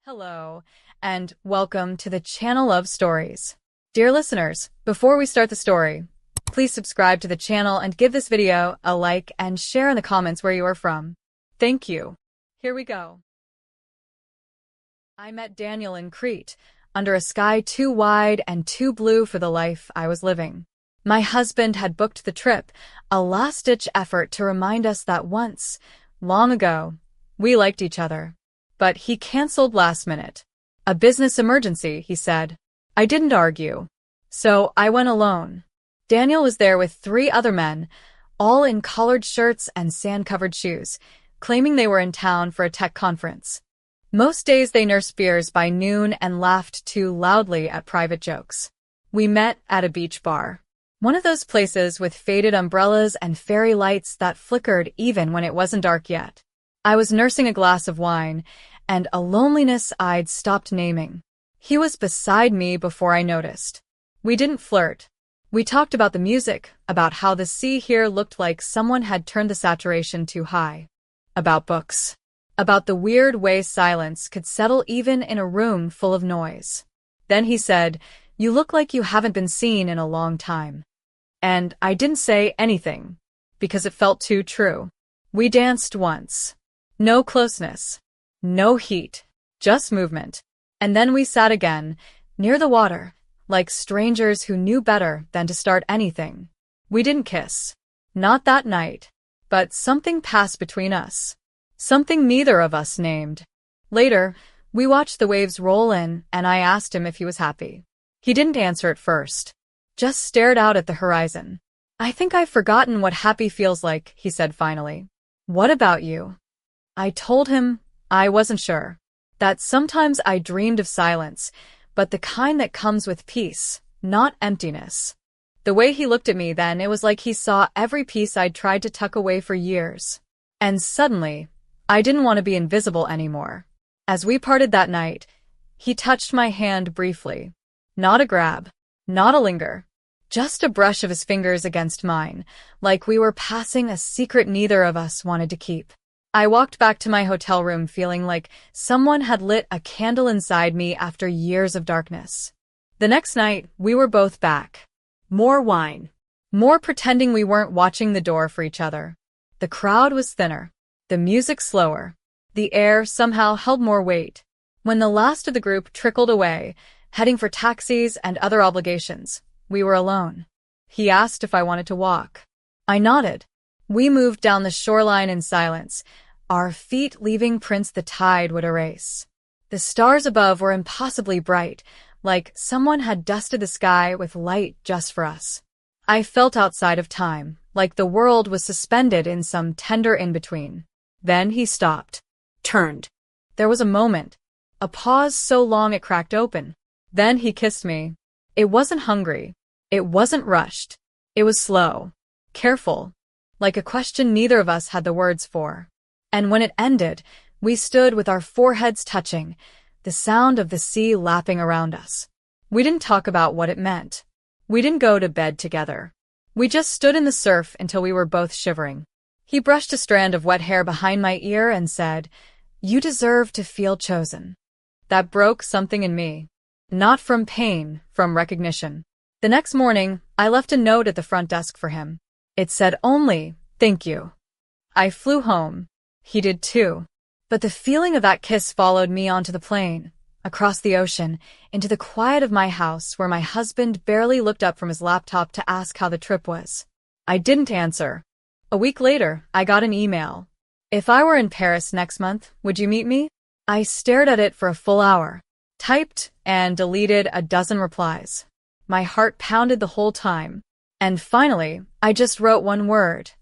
Hello, and welcome to the Channel of Stories. Dear listeners, before we start the story, please subscribe to the channel and give this video a like and share in the comments where you are from. Thank you. Here we go. I met Daniel in Crete, under a sky too wide and too blue for the life I was living. My husband had booked the trip, a last-ditch effort to remind us that once, long ago, we liked each other. But he canceled last minute. A business emergency, he said. I didn't argue. So I went alone. Daniel was there with 3 other men, all in collared shirts and sand-covered shoes, claiming they were in town for a tech conference. Most days they nursed beers by noon and laughed too loudly at private jokes. We met at a beach bar. One of those places with faded umbrellas and fairy lights that flickered even when it wasn't dark yet. I was nursing a glass of wine, and a loneliness I'd stopped naming. He was beside me before I noticed. We didn't flirt. We talked about the music, about how the sea here looked like someone had turned the saturation too high. About books. About the weird way silence could settle even in a room full of noise. Then he said, "You look like you haven't been seen in a long time." And I didn't say anything, because it felt too true. We danced once. No closeness. No heat. Just movement. And then we sat again, near the water, like strangers who knew better than to start anything. We didn't kiss. Not that night. But something passed between us. Something neither of us named. Later, we watched the waves roll in, and I asked him if he was happy. He didn't answer at first. Just stared out at the horizon. "I think I've forgotten what happy feels like," he said finally. "What about you?" I told him I wasn't sure. That sometimes I dreamed of silence, but the kind that comes with peace, not emptiness. The way he looked at me then, it was like he saw every piece I'd tried to tuck away for years. And suddenly, I didn't want to be invisible anymore. As we parted that night, he touched my hand briefly. Not a grab, not a linger. Just a brush of his fingers against mine, like we were passing a secret neither of us wanted to keep. I walked back to my hotel room feeling like someone had lit a candle inside me after years of darkness. The next night, we were both back. More wine. More pretending we weren't watching the door for each other. The crowd was thinner. The music slower. The air somehow held more weight. When the last of the group trickled away, heading for taxis and other obligations, we were alone. He asked if I wanted to walk. I nodded. We moved down the shoreline in silence, our feet leaving prints the tide would erase. The stars above were impossibly bright, like someone had dusted the sky with light just for us. I felt outside of time, like the world was suspended in some tender in-between. Then he stopped. Turned. There was a moment. A pause so long it cracked open. Then he kissed me. It wasn't hungry. It wasn't rushed. It was slow. Careful. Like a question neither of us had the words for. And when it ended, we stood with our foreheads touching, the sound of the sea lapping around us. We didn't talk about what it meant. We didn't go to bed together. We just stood in the surf until we were both shivering. He brushed a strand of wet hair behind my ear and said, "You deserve to feel chosen." That broke something in me. Not from pain, from recognition. The next morning, I left a note at the front desk for him. It said only, "Thank you." I flew home. He did too. But the feeling of that kiss followed me onto the plane, across the ocean, into the quiet of my house where my husband barely looked up from his laptop to ask how the trip was. I didn't answer. A week later, I got an email. "If I were in Paris next month, would you meet me?" I stared at it for a full hour, typed and deleted a dozen replies. My heart pounded the whole time. And finally, I just wrote one word.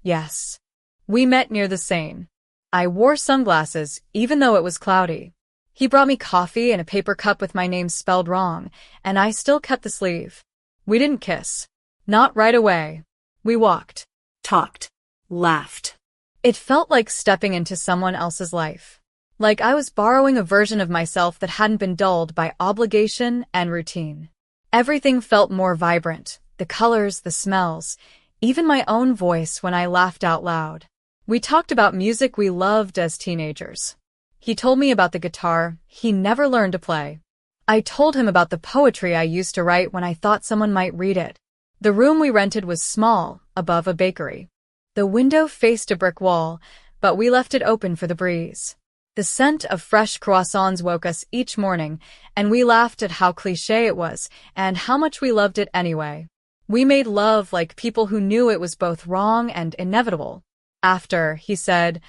Yes. We met near the Seine. I wore sunglasses, even though it was cloudy. He brought me coffee in a paper cup with my name spelled wrong, and I still kept the sleeve. We didn't kiss. Not right away. We walked. Talked. Laughed. It felt like stepping into someone else's life. Like I was borrowing a version of myself that hadn't been dulled by obligation and routine. Everything felt more vibrant. The colors, the smells, even my own voice when I laughed out loud. We talked about music we loved as teenagers. He told me about the guitar he never learned to play. I told him about the poetry I used to write when I thought someone might read it. The room we rented was small, above a bakery. The window faced a brick wall, but we left it open for the breeze. The scent of fresh croissants woke us each morning, and we laughed at how cliché it was and how much we loved it anyway. We made love like people who knew it was both wrong and inevitable. After, he said,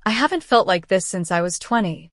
"I haven't felt like this since I was 20.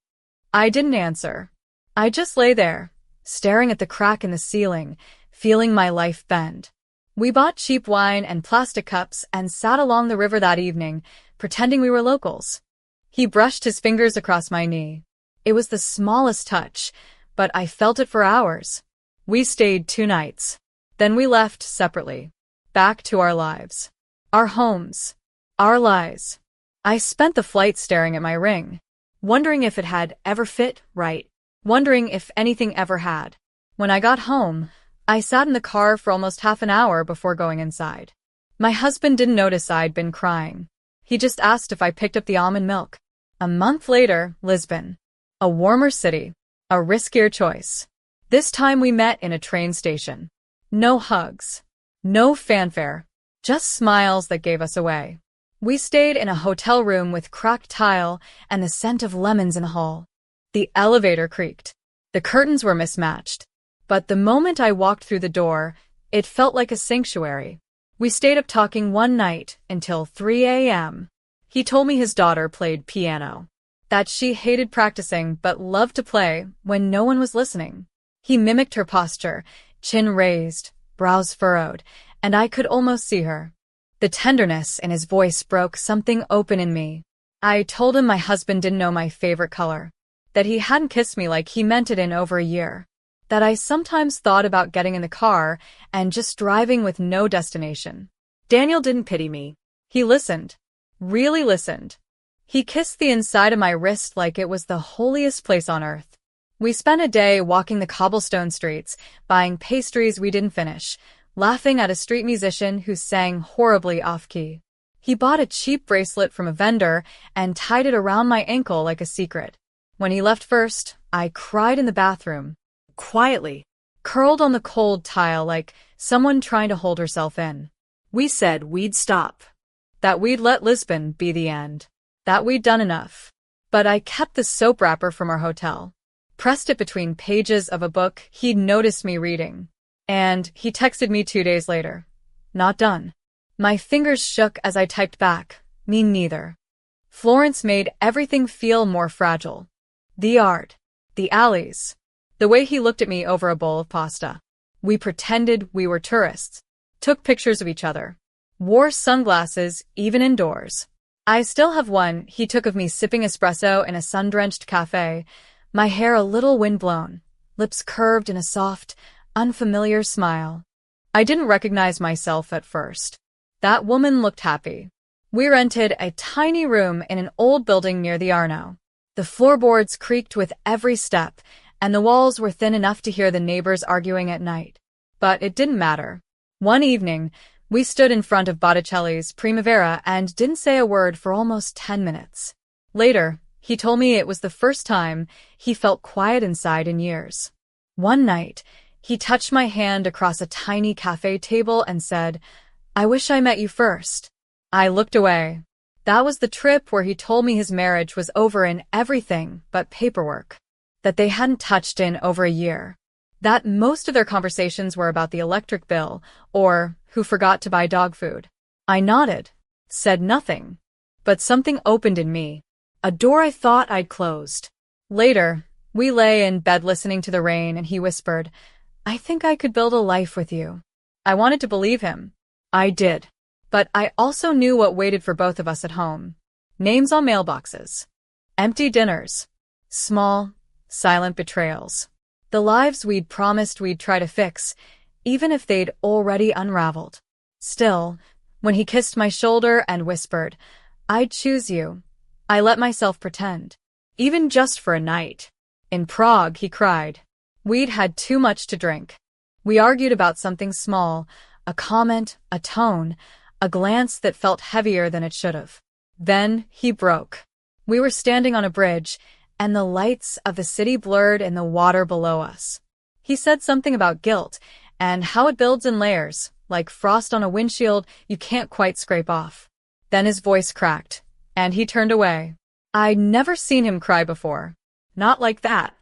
I didn't answer. I just lay there, staring at the crack in the ceiling, feeling my life bend. We bought cheap wine and plastic cups and sat along the river that evening, pretending we were locals. He brushed his fingers across my knee. It was the smallest touch, but I felt it for hours. We stayed 2 nights. Then we left separately, back to our lives. Our homes. Our lies. I spent the flight staring at my ring, wondering if it had ever fit right, wondering if anything ever had. When I got home, I sat in the car for almost half an hour before going inside. My husband didn't notice I'd been crying. He just asked if I picked up the almond milk. A month later, Lisbon. A warmer city. A riskier choice. This time we met in a train station. No hugs. No fanfare. Just smiles that gave us away. We stayed in a hotel room with cracked tile and the scent of lemons in the hall. The elevator creaked. The curtains were mismatched. But the moment I walked through the door, it felt like a sanctuary. We stayed up talking one night until 3 a.m. He told me his daughter played piano, that she hated practicing but loved to play when no one was listening. He mimicked her posture, chin raised, brows furrowed, and I could almost see her. The tenderness in his voice broke something open in me. I told him my husband didn't know my favorite color, that he hadn't kissed me like he meant it in over a year, that I sometimes thought about getting in the car and just driving with no destination. Daniel didn't pity me. He listened. Really listened. He kissed the inside of my wrist like it was the holiest place on earth. We spent a day walking the cobblestone streets, buying pastries we didn't finish, laughing at a street musician who sang horribly off-key. He bought a cheap bracelet from a vendor and tied it around my ankle like a secret. When he left first, I cried in the bathroom. Quietly, curled on the cold tile like someone trying to hold herself in. We said we'd stop, that we'd let Lisbon be the end, that we'd done enough. But I kept the soap wrapper from our hotel, pressed it between pages of a book he'd noticed me reading, and he texted me 2 days later. Not done. My fingers shook as I typed back, me neither. Florence made everything feel more fragile. The art, the alleys, the way he looked at me over a bowl of pasta. We pretended we were tourists, took pictures of each other, wore sunglasses even indoors. I still have one he took of me sipping espresso in a sun-drenched cafe, my hair a little windblown, lips curved in a soft, unfamiliar smile. I didn't recognize myself at first. That woman looked happy. We rented a tiny room in an old building near the Arno. The floorboards creaked with every step, and the walls were thin enough to hear the neighbors arguing at night. But it didn't matter. One evening, we stood in front of Botticelli's Primavera and didn't say a word for almost 10 minutes. Later, he told me it was the first time he felt quiet inside in years. One night, he touched my hand across a tiny cafe table and said, "I wish I met you first." I looked away. That was the trip where he told me his marriage was over in everything but paperwork, that they hadn't touched in over a year, that most of their conversations were about the electric bill or who forgot to buy dog food. I nodded, said nothing, but something opened in me, a door I thought I'd closed. Later, we lay in bed listening to the rain and he whispered, "I think I could build a life with you." I wanted to believe him. I did. But I also knew what waited for both of us at home. Names on mailboxes. Empty dinners. Small, silent betrayals. The lives we'd promised we'd try to fix, even if they'd already unraveled. Still, when he kissed my shoulder and whispered, "I'd choose you," I let myself pretend. Even just for a night. In Prague, he cried. We'd had too much to drink. We argued about something small, a comment, a tone, a glance that felt heavier than it should have. Then he broke. We were standing on a bridge, and the lights of the city blurred in the water below us. He said something about guilt and how it builds in layers, like frost on a windshield you can't quite scrape off. Then his voice cracked, and he turned away. I'd never seen him cry before. Not like that.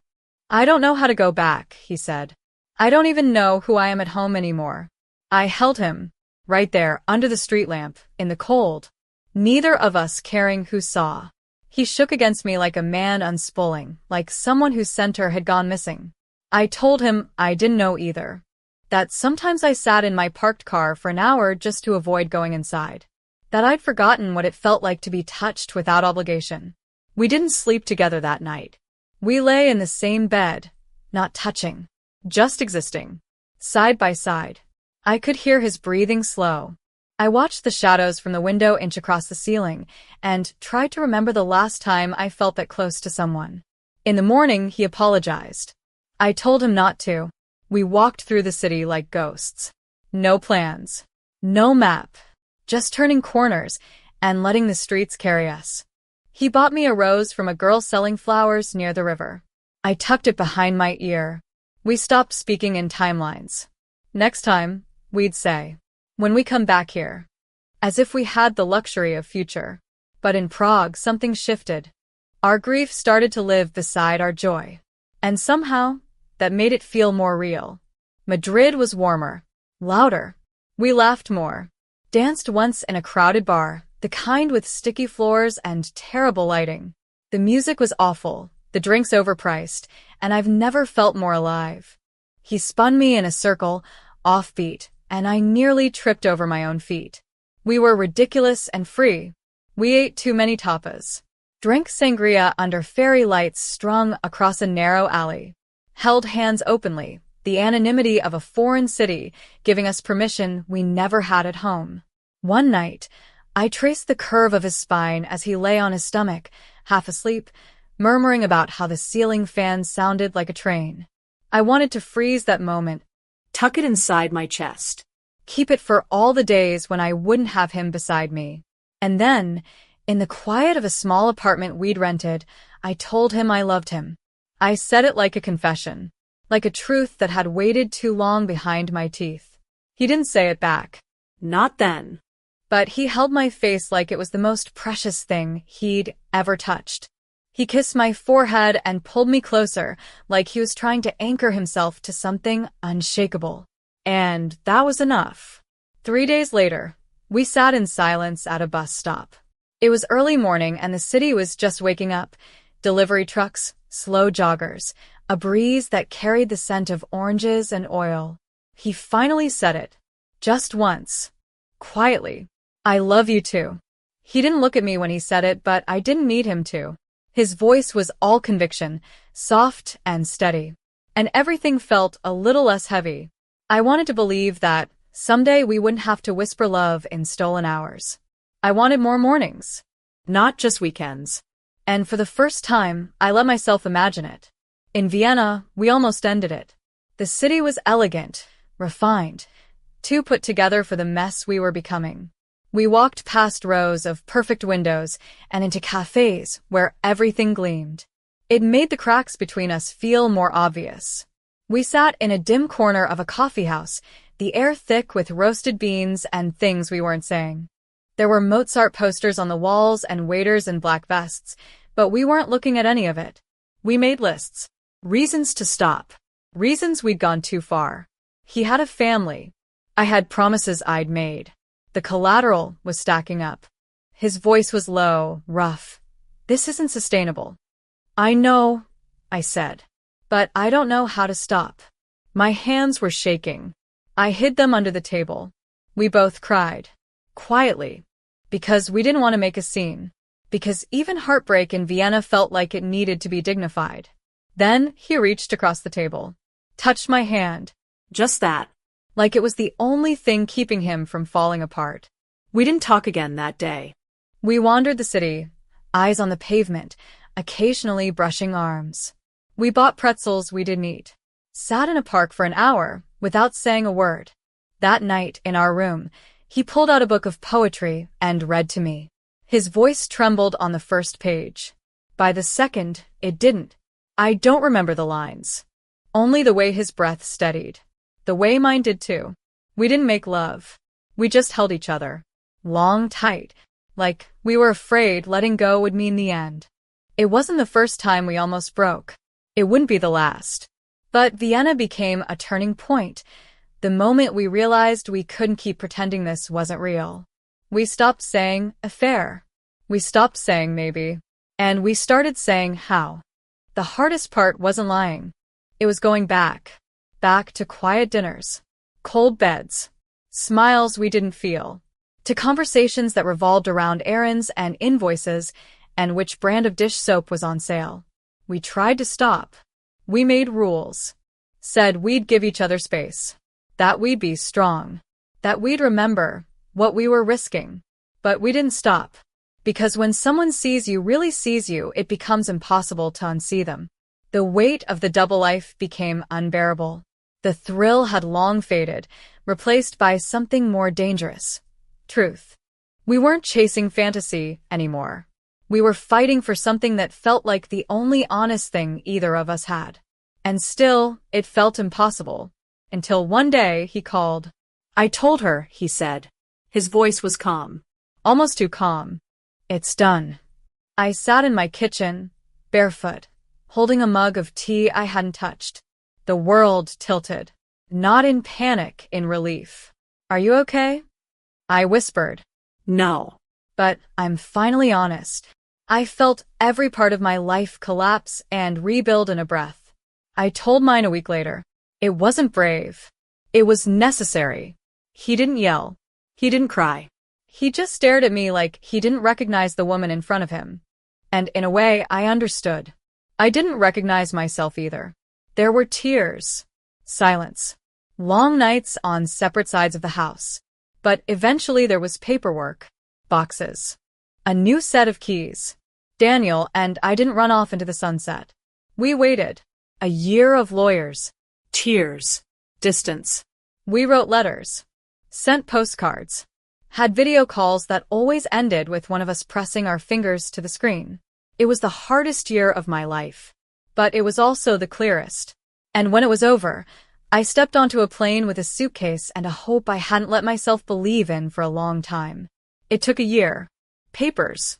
I don't know how to go back, he said. I don't even know who I am at home anymore. I held him, right there, under the street lamp, in the cold. Neither of us caring who saw. He shook against me like a man unspooling, like someone whose center had gone missing. I told him I didn't know either. That sometimes I sat in my parked car for an hour just to avoid going inside. That I'd forgotten what it felt like to be touched without obligation. We didn't sleep together that night. We lay in the same bed, not touching, just existing, side by side. I could hear his breathing slow. I watched the shadows from the window inch across the ceiling and tried to remember the last time I felt that close to someone. In the morning, he apologized. I told him not to. We walked through the city like ghosts. No plans. No map. Just turning corners and letting the streets carry us. He bought me a rose from a girl selling flowers near the river. I tucked it behind my ear. We stopped speaking in timelines. Next time, we'd say, when we come back here. As if we had the luxury of future. But in Prague, something shifted. Our grief started to live beside our joy. And somehow, that made it feel more real. Madrid was warmer, louder. We laughed more. Danced once in a crowded bar, the kind with sticky floors and terrible lighting. The music was awful, the drinks overpriced, and I've never felt more alive. He spun me in a circle, offbeat, and I nearly tripped over my own feet. We were ridiculous and free. We ate too many tapas. Drank sangria under fairy lights strung across a narrow alley. Held hands openly, the anonymity of a foreign city giving us permission we never had at home. One night, I traced the curve of his spine as he lay on his stomach, half asleep, murmuring about how the ceiling fan sounded like a train. I wanted to freeze that moment, tuck it inside my chest, keep it for all the days when I wouldn't have him beside me. And then, in the quiet of a small apartment we'd rented, I told him I loved him. I said it like a confession, like a truth that had waited too long behind my teeth. He didn't say it back. Not then. But he held my face like it was the most precious thing he'd ever touched. He kissed my forehead and pulled me closer, like he was trying to anchor himself to something unshakable. And that was enough. 3 days later, we sat in silence at a bus stop. It was early morning and the city was just waking up. Delivery trucks, slow joggers, a breeze that carried the scent of oranges and oil. He finally said it. Just once. Quietly. I love you too. He didn't look at me when he said it, but I didn't need him to. His voice was all conviction, soft and steady. And everything felt a little less heavy. I wanted to believe that someday we wouldn't have to whisper love in stolen hours. I wanted more mornings. Not just weekends. And for the first time, I let myself imagine it. In Vienna, we almost ended it. The city was elegant, refined, too put together for the mess we were becoming. We walked past rows of perfect windows and into cafes where everything gleamed. It made the cracks between us feel more obvious. We sat in a dim corner of a coffee house, the air thick with roasted beans and things we weren't saying. There were Mozart posters on the walls and waiters in black vests, but we weren't looking at any of it. We made lists. Reasons to stop. Reasons we'd gone too far. He had a family. I had promises I'd made. The collateral was stacking up. His voice was low, rough. This isn't sustainable. I know, I said, but I don't know how to stop. My hands were shaking. I hid them under the table. We both cried. Quietly. Because we didn't want to make a scene. Because even heartbreak in Vienna felt like it needed to be dignified. Then he reached across the table. Touched my hand. Just that. Like it was the only thing keeping him from falling apart. We didn't talk again that day. We wandered the city, eyes on the pavement, occasionally brushing arms. We bought pretzels we didn't eat. Sat in a park for an hour, without saying a word. That night, in our room, he pulled out a book of poetry and read to me. His voice trembled on the first page. By the second, it didn't. I don't remember the lines. Only the way his breath steadied. The way mine did too. We didn't make love. We just held each other. Long, tight. Like we were afraid letting go would mean the end. It wasn't the first time we almost broke. It wouldn't be the last. But Vienna became a turning point. The moment we realized we couldn't keep pretending this wasn't real. We stopped saying affair. We stopped saying maybe. And we started saying how. The hardest part wasn't lying. It was going back. Back to quiet dinners. Cold beds. Smiles we didn't feel. To conversations that revolved around errands and invoices and which brand of dish soap was on sale. We tried to stop. We made rules. Said we'd give each other space. That we'd be strong. That we'd remember what we were risking. But we didn't stop. Because when someone sees you, really sees you, it becomes impossible to unsee them. The weight of the double life became unbearable. The thrill had long faded, replaced by something more dangerous. Truth. We weren't chasing fantasy anymore. We were fighting for something that felt like the only honest thing either of us had. And still, it felt impossible. Until one day, he called. I told her, he said. His voice was calm. Almost too calm. It's done. I sat in my kitchen, barefoot, holding a mug of tea I hadn't touched. The world tilted. Not in panic, in relief. Are you okay? I whispered. No. But I'm finally honest. I felt every part of my life collapse and rebuild in a breath. I told mine a week later. It wasn't brave. It was necessary. He didn't yell. He didn't cry. He just stared at me like he didn't recognize the woman in front of him. And in a way, I understood. I didn't recognize myself either. There were tears. Silence. Long nights on separate sides of the house. But eventually there was paperwork. Boxes. A new set of keys. Daniel and I didn't run off into the sunset. We waited. A year of lawyers. Tears. Distance. We wrote letters. Sent postcards. Had video calls that always ended with one of us pressing our fingers to the screen. It was the hardest year of my life. But it was also the clearest. And when it was over, I stepped onto a plane with a suitcase and a hope I hadn't let myself believe in for a long time. It took a year. Papers.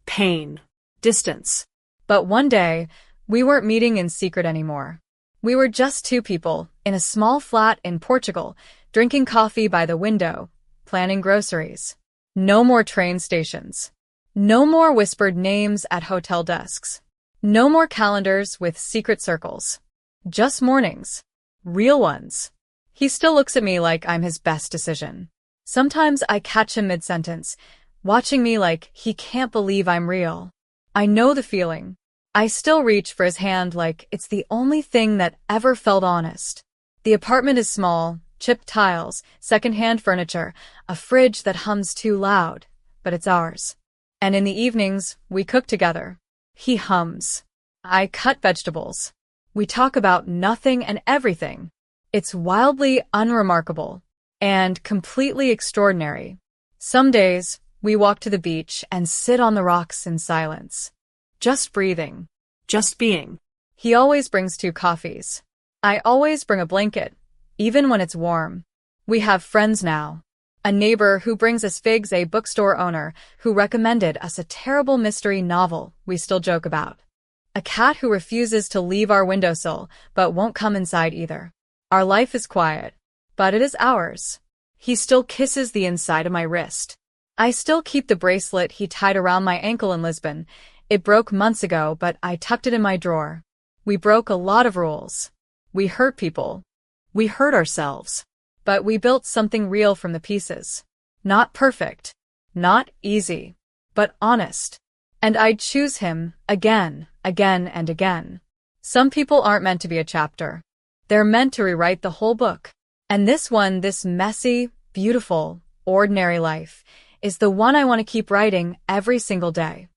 Pain. Distance. But one day, we weren't meeting in secret anymore. We were just two people, in a small flat in Portugal, drinking coffee by the window, planning groceries. No more train stations. No more whispered names at hotel desks. No more calendars with secret circles. Just mornings. Real ones. He still looks at me like I'm his best decision. Sometimes I catch him mid-sentence, watching me like he can't believe I'm real. I know the feeling. I still reach for his hand like it's the only thing that ever felt honest. The apartment is small, chipped tiles, second-hand furniture, a fridge that hums too loud, but it's ours. And in the evenings, we cook together. He hums. I cut vegetables. We talk about nothing and everything. It's wildly unremarkable and completely extraordinary. Some days, we walk to the beach and sit on the rocks in silence. Just breathing. Just being. He always brings 2 coffees. I always bring a blanket, even when it's warm. We have friends now. A neighbor who brings us figs, a bookstore owner who recommended us a terrible mystery novel we still joke about. A cat who refuses to leave our windowsill but won't come inside either. Our life is quiet, but it is ours. He still kisses the inside of my wrist. I still keep the bracelet he tied around my ankle in Lisbon. It broke months ago, but I tucked it in my drawer. We broke a lot of rules. We hurt people. We hurt ourselves. But we built something real from the pieces. Not perfect. Not easy. But honest. And I'd choose him again, again, and again. Some people aren't meant to be a chapter. They're meant to rewrite the whole book. And this one, this messy, beautiful, ordinary life, is the one I want to keep writing every single day.